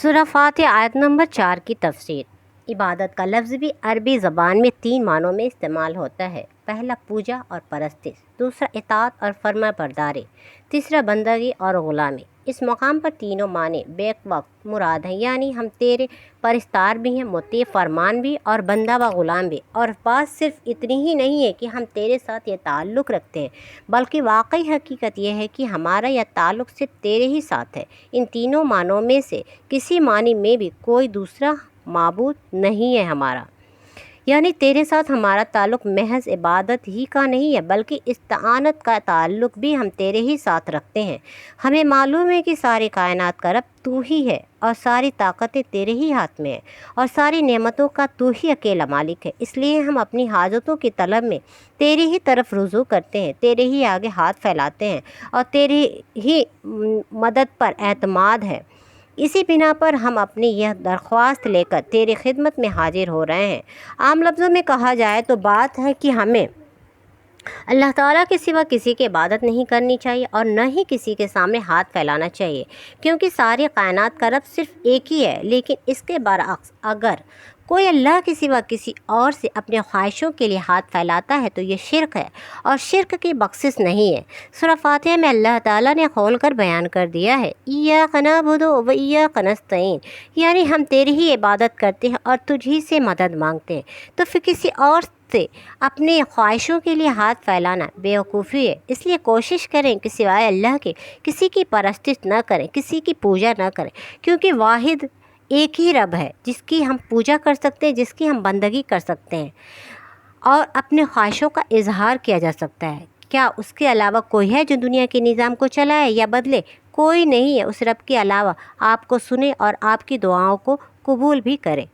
سورہ فاتحہ آیت نمبر 4 کی تفسیر۔ عبادت کا لفظ بھی عربی زبان میں 3 معنوں میں استعمال ہوتا ہے۔ پہلا پوجا اور پرستش، دوسرا اطاعت اور فرما برداری، تیسرا بندگی اور غلامی۔ اس مقام پر تینوں معنی بیک وقت مراد ہیں، یعنی ہم تیرے پرستار بھی ہیں، مطیع فرمان بھی اور بندہ و غلام بھی۔ اور بات صرف اتنی ہی نہیں ہے کہ ہم تیرے ساتھ یہ تعلق رکھتے ہیں، بلکہ واقعی حقیقت یہ ہے کہ ہمارا یہ تعلق صرف تیرے ہی ساتھ ہے۔ ان تینوں معنوں میں سے کسی معنی میں بھی کوئی دوسرا معبود نہیں ہے ہمارا، یعنی تیرے ساتھ ہمارا تعلق محض عبادت ہی کا نہیں ہے، بلکہ استعانت کا تعلق بھی ہم تیرے ہی ساتھ رکھتے ہیں۔ ہمیں معلوم ہے کہ ساری کائنات کا رب تو ہی ہے اور ساری طاقتیں تیرے ہی ہاتھ میں ہیں اور ساری نعمتوں کا تو ہی اکیلا مالک ہے، اس لیے ہم اپنی حاجتوں کی طلب میں تیرے ہی طرف رجوع کرتے ہیں، تیرے ہی آگے ہاتھ پھیلاتے ہیں اور تیرے ہی مدد پر اعتماد ہے۔ اسی بنا پر ہم اپنی یہ درخواست لے کر تیری خدمت میں حاضر ہو رہے ہیں۔ عام لفظوں میں کہا جائے تو بات ہے کہ ہمیں اللہ تعالیٰ کے سوا کسی کی عبادت نہیں کرنی چاہیے اور نہ ہی کسی کے سامنے ہاتھ پھیلانا چاہیے، کیونکہ ساری کائنات کا رب صرف ایک ہی ہے۔ لیکن اس کے برعکس اگر کوئی اللہ کے سوا کسی اور سے اپنے خواہشوں کے لیے ہاتھ پھیلاتا ہے تو یہ شرک ہے اور شرک کی بخشش نہیں ہے۔ سورہ فاتحہ میں اللہ تعالیٰ نے کھول کر بیان کر دیا ہے، ایاک نعبد و ایاک نستعین، یعنی ہم تیری ہی عبادت کرتے ہیں اور تجھ ہی سے مدد مانگتے ہیں۔ تو پھر کسی اور سے اپنے خواہشوں کے لیے ہاتھ پھیلانا بیوقوفی ہے، اس لیے کوشش کریں کہ سوائے اللہ کے کسی کی پرستش نہ کریں، کسی کی پوجا نہ کریں، کیونکہ واحد ایک ہی رب ہے جس کی ہم پوجا کر سکتے ہیں، جس کی ہم بندگی کر سکتے ہیں اور اپنے خواہشوں کا اظہار کیا جا سکتا ہے۔ کیا اس کے علاوہ کوئی ہے جو دنیا کے نظام کو چلائے یا بدلے؟ کوئی نہیں ہے۔ اس رب کے علاوہ آپ کو سنے اور آپ کی دعاؤں کو قبول بھی کرے۔